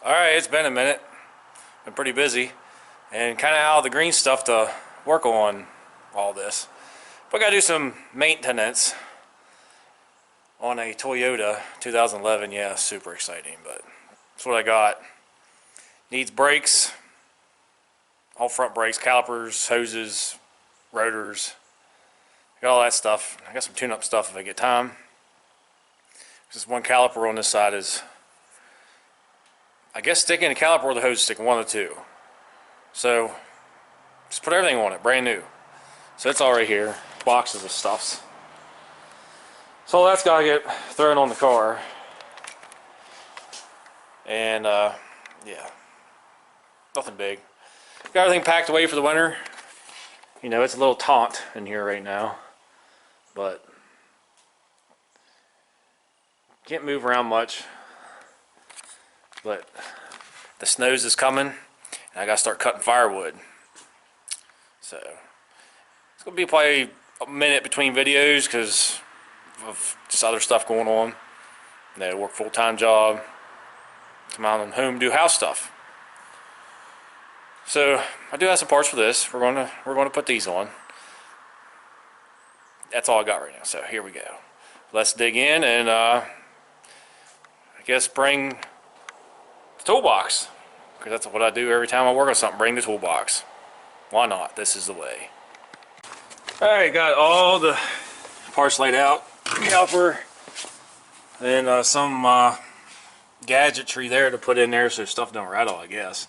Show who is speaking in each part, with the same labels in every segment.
Speaker 1: Alright, it's been a minute. Been pretty busy and kind of out of the green stuff to work on all this. But I gotta do some maintenance on a Toyota 2011. Yeah, super exciting, but that's what I got. Needs brakes, all front brakes, calipers, hoses, rotors. Got all that stuff. I got some tune-up stuff if I get time. Just one caliper on this side is, I guess, sticking the caliper or the hose sticking, one of the two. So just put everything on it, brand new. So it's all right here, boxes of stuffs. So all that's gotta get thrown on the car. And yeah, nothing big. Got everything packed away for the winter. You know, it's a little taut in here right now, but can't move around much. But the snows is coming, and I gotta start cutting firewood. So it's gonna be probably a minute between videos because of just other stuff going on. You know, work full-time job, come out and home, do house stuff. So I do have some parts for this. We're gonna put these on. That's all I got right now. So here we go. Let's dig in and I guess bring the toolbox, because that's what I do every time I work on something. Bring the toolbox. Why not? This is the way. Alright, got all the parts laid out. Caliper, and some gadgetry there to put in there so stuff don't rattle, I guess.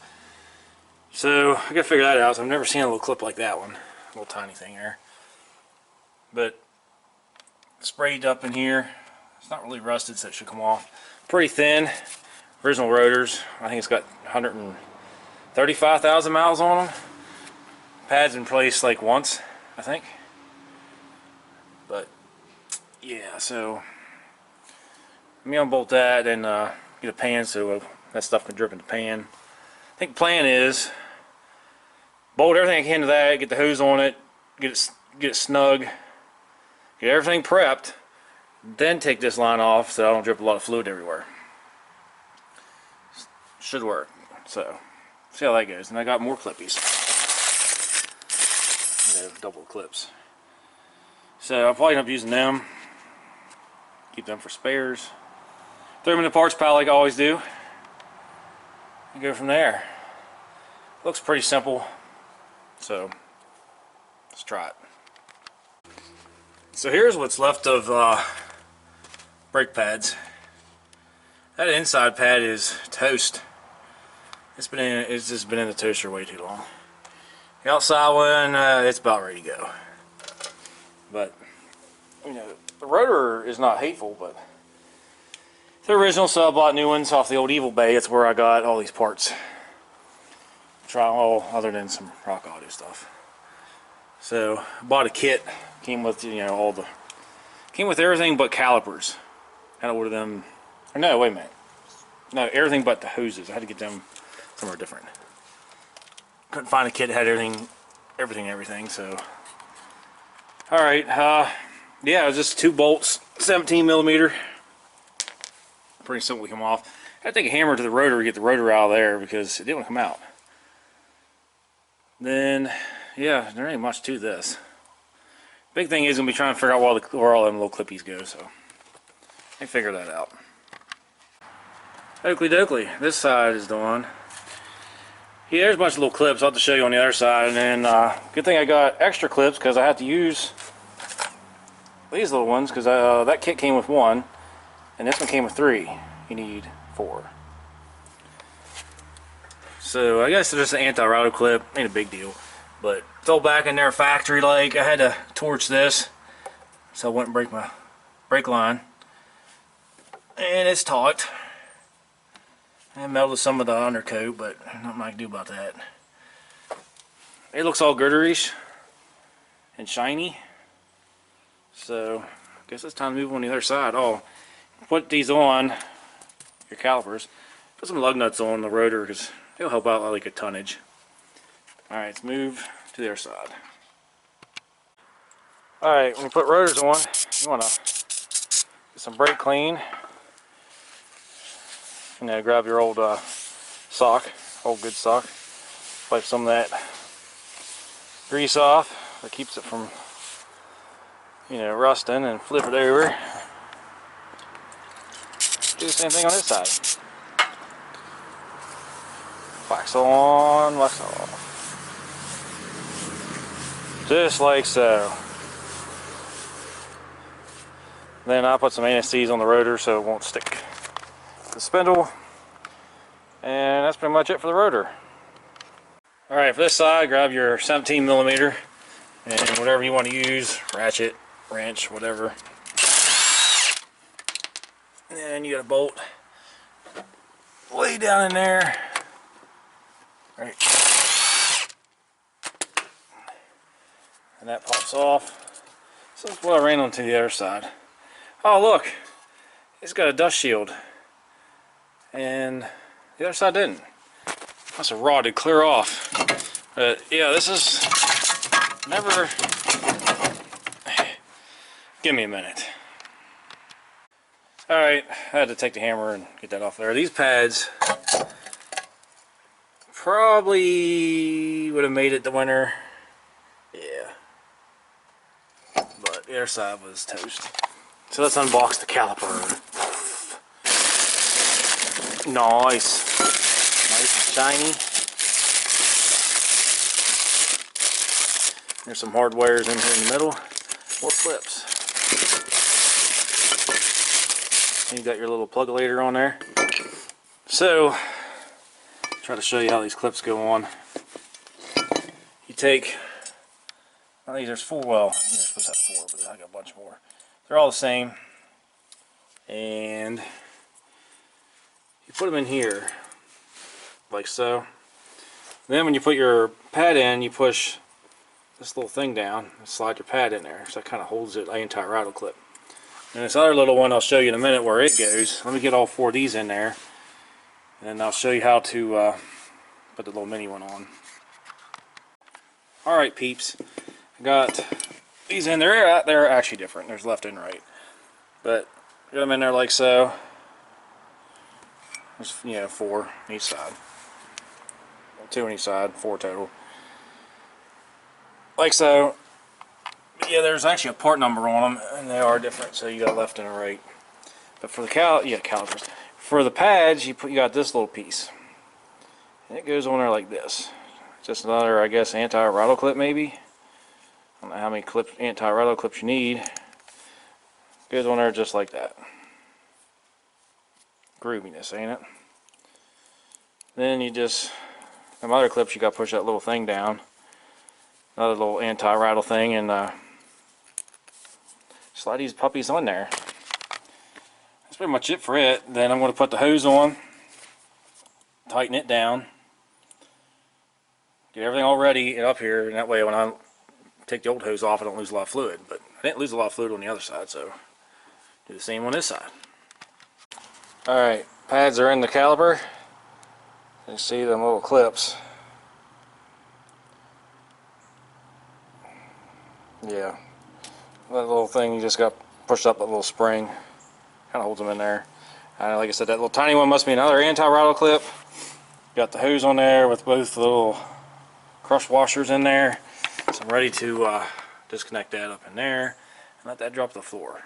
Speaker 1: So I gotta figure that out. So I've never seen a little clip like that one. A little tiny thing there. But sprayed up in here. It's not really rusted, so it should come off. Pretty thin. Original rotors. I think it's got 135,000 miles on them. Pads in place like once, I think. But yeah, so let me unbolt that and get a pan so that stuff can drip in the pan. I think the plan is bolt everything I can to that, get the hose on it, get it snug, get everything prepped, then take this line off so I don't drip a lot of fluid everywhere. Should work. So see how that goes. And I got more clippies. You know, double clips. So I'll probably end up using them. Keep them for spares. Throw them in the parts pile like I always do. And go from there. Looks pretty simple. So let's try it. So here's what's left of brake pads. That inside pad is toast. It's just been in the toaster way too long. The outside one, it's about ready to go. But you know, the rotor is not hateful, but the original, so I bought new ones off the old Evil Bay. It's where I got all these parts. Try all other than some Rock Auto stuff. So I bought a kit. Came with, you know, came with everything but calipers. Had to order them. Or no, wait a minute. No, everything but the hoses. I had to get them somewhere different. Couldn't find a kit that had everything. So, all right. Yeah, it was just 2 bolts, 17 millimeter. Pretty simple to come off. I had to take a hammer to the rotor to get the rotor out of there because it didn't come out. Then, yeah, there ain't much to this. Big thing is gonna be trying to figure out where all them little clippies go. So, I figure that out. Oakley dokley, this side is done. Yeah, there's a bunch of little clips. I'll have to show you on the other side. And then, good thing I got extra clips because I have to use these little ones because that kit came with 1, and this one came with 3. You need 4. So I guess it's just an anti-rattle clip. Ain't a big deal, but it's all back in there factory like. I had to torch this, so I wouldn't break my brake line, and it's taut. I melted some of the undercoat, but nothing I can do about that. It looks all gritterish and shiny. So I guess it's time to move on the other side. Oh, put these on your calipers. Put some lug nuts on the rotor because it'll help out like a tonnage. Alright, let's move to the other side. Alright, when you put rotors on, you want to get some brake clean. You know, grab your old sock, old good sock. Wipe some of that grease off. That keeps it from, you know, rusting, and flip it over. Do the same thing on this side. Wax on, wax off. Just like so. Then I'll put some anti-seize on the rotor so it won't stick to the spindle. And that's pretty much it for the rotor. Alright, for this side, grab your 17mm and whatever you want to use, ratchet, wrench, whatever. And you got a bolt way down in there. Right. And that pops off. So that's what I ran onto the other side. Oh look, it's got a dust shield. And the other side didn't. That's a rod to clear off. But yeah, this is never. Give me a minute. Alright, I had to take the hammer and get that off there. These pads probably would have made it the winter. Yeah. But the other side was toast. So let's unbox the caliper. Nice. Nice and shiny. There's some hard wires in here in the middle. More clips. And you got your little plugulator on there. So, try to show you how these clips go on. You take, I think there's 4, well, you're supposed to have 4, but I got a bunch more. They're all the same. And you put them in here, like so. Then when you put your pad in, you push this little thing down and slide your pad in there. So that kind of holds it, the entire rattle clip. And this other little one I'll show you in a minute where it goes. Let me get all 4 of these in there, and I'll show you how to put the little mini one on. Alright peeps, I got these in there. They're actually different. There's left and right. But get them in there like so. There's, you know, 4 on each side. 2 on each side, 4 total. Like so. Yeah, there's actually a part number on them, and they are different, so you got left and a right. But for the calipers, for the pads, you got this little piece, and it goes on there like this. Just another, I guess, anti-rattle clip maybe. I don't know how many anti-rattle clips you need. It goes on there just like that. Grooviness, ain't it? Then you just, them other clips, you got to push that little thing down. Another little anti-rattle thing, and slide these puppies on there. That's pretty much it for it. Then I'm going to put the hose on, tighten it down, get everything all ready and up here, and that way when I take the old hose off I don't lose a lot of fluid. But I didn't lose a lot of fluid on the other side, so do the same on this side. Alright, pads are in the caliper. You see them little clips. Yeah. That little thing, you just got pushed up that little spring, kind of holds them in there. Like I said, that little tiny one must be another anti-rattle clip. Got the hose on there with both the little crush washers in there. So I'm ready to disconnect that up in there and let that drop to the floor.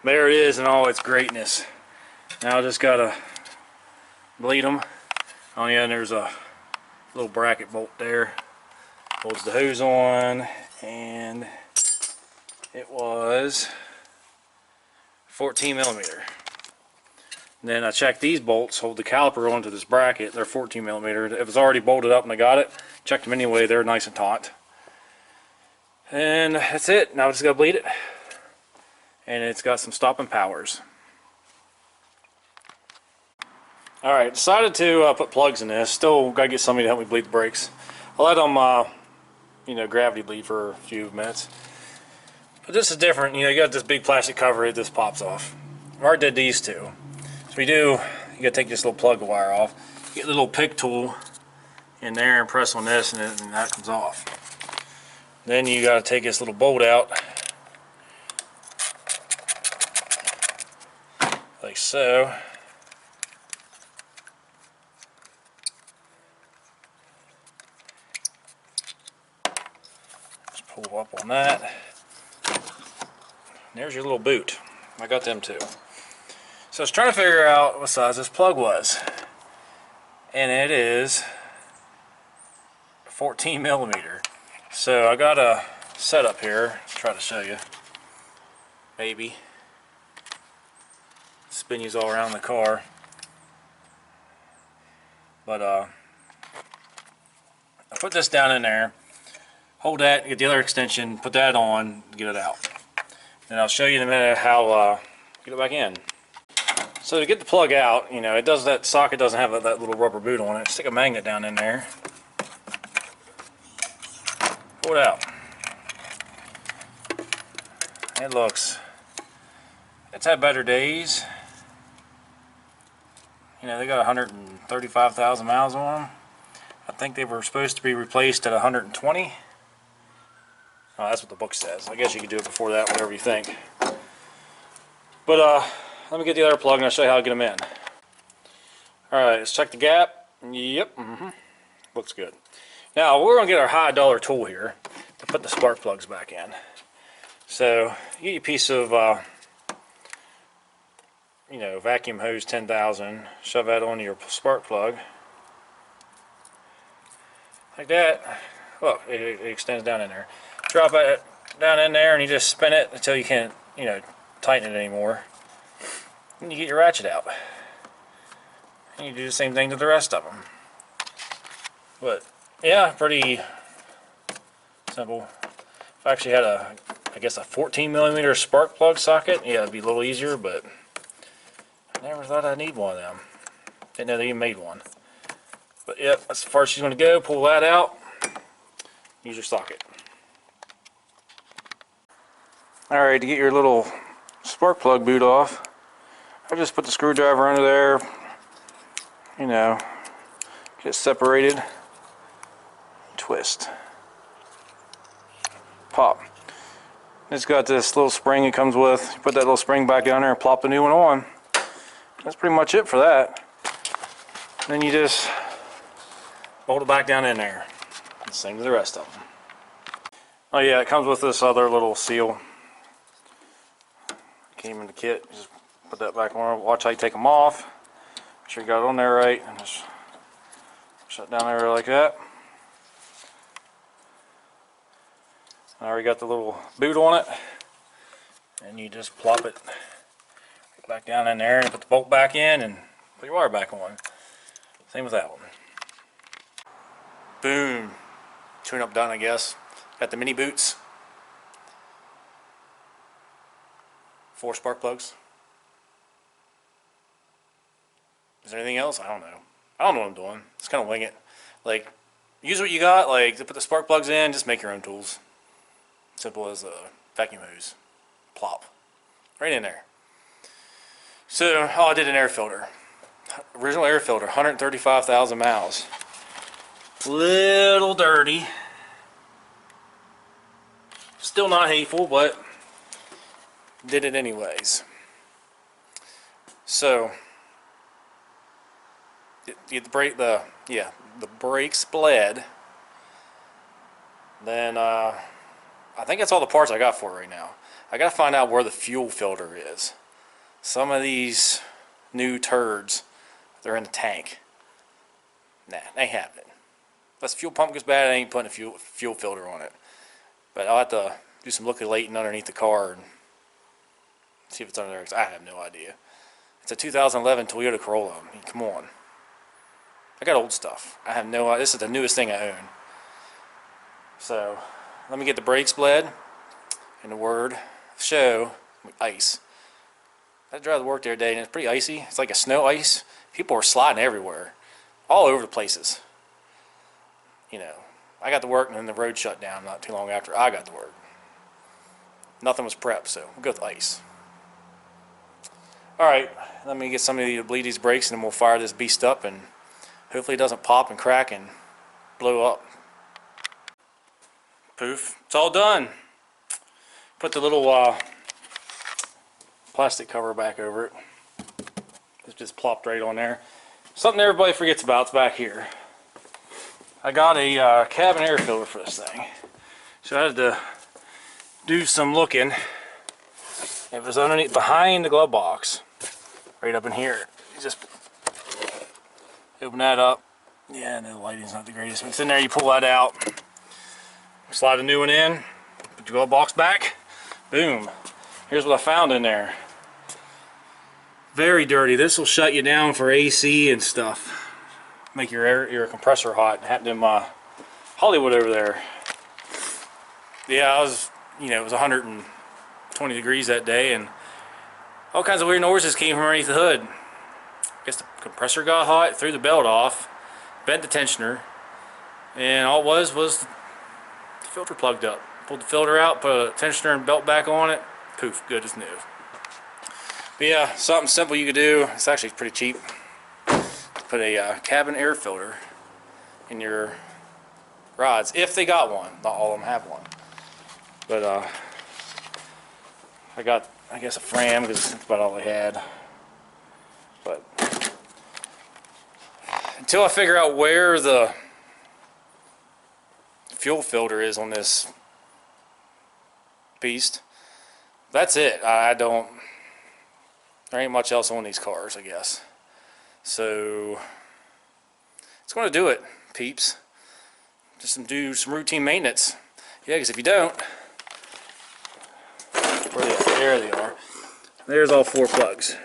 Speaker 1: There it is in all its greatness. Now I just gotta bleed them. Oh yeah, and there's a little bracket bolt there. Holds the hose on, and it was 14mm. Then I checked these bolts, hold the caliper onto this bracket. They're 14mm. It was already bolted up and I got it. Checked them anyway, they're nice and taut. And that's it. Now I just gotta bleed it. And it's got some stopping powers. Alright, decided to put plugs in this. Still gotta get somebody to help me bleed the brakes. I let them you know, gravity bleed for a few minutes. But this is different. You know, you got this big plastic cover, it just pops off. I already did these two. So we do, you gotta take this little plug wire off. Get the little pick tool in there and press on this, and that comes off. Then you gotta take this little bolt out, like so. pull up on that. And there's your little boot. I got them too. So I was trying to figure out what size this plug was. And it is 14 millimeter. So I got a setup here. Try to show you. Maybe. Spin these all around the car. But I put this down in there. Hold that, get the other extension, put that on, get it out. And I'll show you in a minute how get it back in. So to get the plug out, you know, it does, that socket doesn't have that little rubber boot on it. Stick a magnet down in there. Pull it out. It looks, it's had better days. You know, they got 135,000 miles on them. I think they were supposed to be replaced at 120. Oh, that's what the book says. I guess you could do it before that, whatever you think. But let me get the other plug and I'll show you how to get them in. Alright, let's check the gap. Yep, looks good. Now, we're going to get our high dollar tool here to put the spark plugs back in. So, you get a piece of, you know, vacuum hose 10,000, shove that onto your spark plug. Like that. Look, it extends down in there. Drop it down in there and you just spin it until you can't, you know, tighten it anymore. And you get your ratchet out. And you do the same thing to the rest of them. But yeah, pretty simple. If I actually had a, I guess a 14 millimeter spark plug socket, yeah, it'd be a little easier, but I never thought I'd need one of them. Didn't know they even made one. But yep, that's as far as she's going to go. Pull that out. Use your socket. Alright, to get your little spark plug boot off, I just put the screwdriver under there, you know, get it separated, twist, pop. It's got this little spring it comes with. You put that little spring back down there and plop the new one on. That's pretty much it for that. Then you just bolt it back down in there. Same as the rest of them. Oh yeah, it comes with this other little seal. Came in the kit. Just put that back on. Watch how you take them off. Make sure you got it on there right, and just shut down there like that. I already got the little boot on it, and you just plop it back down in there and put the bolt back in and put your wire back on. Same with that one. Boom. Tune up done, I guess. Got the mini boots. 4 spark plugs. Is there anything else? I don't know. I don't know what I'm doing. Just kind of wing it. Like, use what you got. Like, to put the spark plugs in, just make your own tools. Simple as a vacuum hose. Plop. Right in there. So, oh, I did an air filter. Original air filter, 135,000 miles. Little dirty. Still not hateful, but did it anyways. So the brakes bled. Then I think that's all the parts I got for it right now. I gotta find out where the fuel filter is. Some of these new turds, they're in the tank. Nah, they ain't happening. Unless the fuel pump goes bad, I ain't putting a fuel filter on it. But I'll have to do some looking underneath the car and see if it's under there, because I have no idea. It's a 2011 Toyota Corolla. I mean, come on. I got old stuff. I have no idea. This is the newest thing I own. So, let me get the brakes bled. And the word show, ice. I drive to work the other day and it's pretty icy. It's like a snow ice. People are sliding everywhere. All over the places. You know, I got to work and then the road shut down not too long after I got to work. Nothing was prepped, so we'll go with ice. Alright, let me get somebody to bleed these brakes and then we'll fire this beast up and hopefully it doesn't pop and crack and blow up. Poof, it's all done. Put the little plastic cover back over it. It's just plopped right on there. Something everybody forgets about is back here. I got a cabin air filter for this thing. So I had to do some looking. It was underneath, behind the glove box, right up in here. You just open that up. Yeah, the lighting's not the greatest. When it's in there, you pull that out, slide a new one in, put your glove box back. Boom. Here's what I found in there. Very dirty. This will shut you down for AC and stuff. Make your compressor hot. It happened in Hollywood over there. Yeah, I was, it was 120 degrees that day, and all kinds of weird noises came from underneath the hood. I guess the compressor got hot, threw the belt off, bent the tensioner, and all it was the filter plugged up. Pulled the filter out, put a tensioner and belt back on it, poof, good as new. But yeah, something simple you could do. It's actually pretty cheap. Put a cabin air filter in your rods, if they got one. Not all of them have one. But I got, I guess, a Fram because that's about all they had. But until I figure out where the fuel filter is on this beast, that's it. There ain't much else on these cars, I guess. So it's going to do it, peeps. Just do some routine maintenance. Yeah, because if you don't, where they are? There they are. There's all 4 plugs.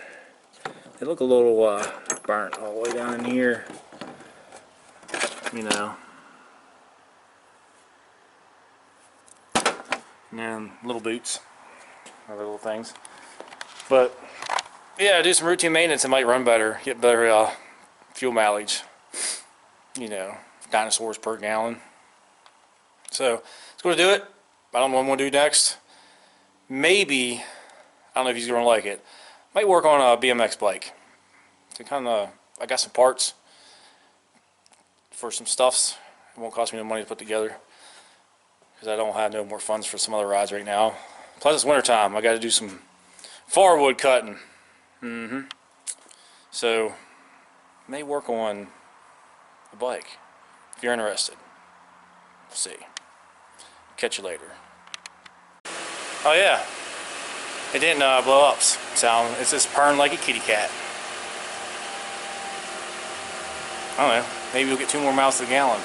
Speaker 1: They look a little burnt all the way down in here. And little boots, other little things. But yeah, do some routine maintenance. It might run better, get better fuel mileage. Dinosaurs per gallon. So it's going to do it. I don't know what I'm going to do next. Maybe, I don't know if he's going to like it. Might work on a BMX bike. To I got some parts for some stuffs. It won't cost me no money to put together, because I don't have no more funds for some other rides right now. Plus it's winter time. I got to do some firewood cutting. So may work on the bike if you're interested. We'll see. Catch you later. Oh yeah, it didn't blow up. Sound. It's just purring like a kitty cat. I don't know. Maybe we'll get 2 more miles to the gallon.